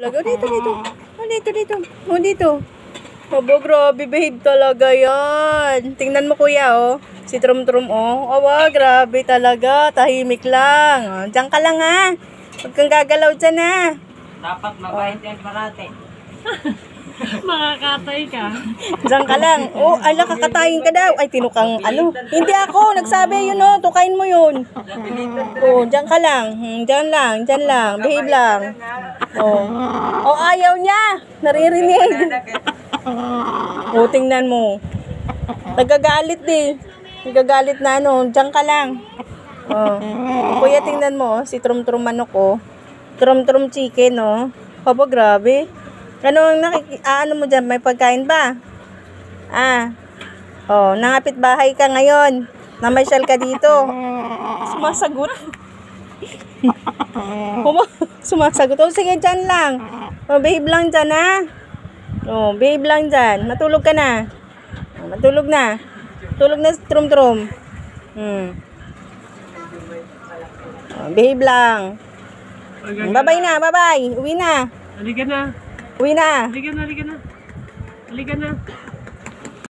Talaga, dito. Dito. Dito. Aba, grabe, behave talaga yan. Tingnan mo, kuya, oh. Si Trum-Trum, oh. Aba, grabe talaga. Tahimik lang. Oh, diyan ka lang, ha. Huwag kang gagalaw dyan, ha. Dapat mabait yan parate. Makakatay ka. Diyan ka lang. Oh, ala, kakatayin ka daw. Ay, tinukang, ano. Hindi ako, nagsabi, yun, oh. Tukain mo yun. Oh, diyan ka lang. Diyan lang. Behave lang. Oh. Oh, ayaw niya. Naririnig. Oh, tingnan mo. Nagagalit din. Nagagalit na ano. Diyan ka lang. Oh. Kuya, tingnan mo. Si Trum-Trum manok, oh. Trum-Trum chicken, oh. Aba, grabe. Ano mo dyan? May pagkain ba? Oh, nangapit bahay ka ngayon. Namasyal ka dito. Sumasagot. Sumasagot. Oh, sige, dyan lang. Oh, behave lang dyan, ha? Oh, behave lang dyan. Matulog ka na. Oh, matulog na. Tulog na si Trum-Trum. Oh, behave lang. Bye-bye na, bye-bye. Uwi na. Halika na. Uwi na. Halika na.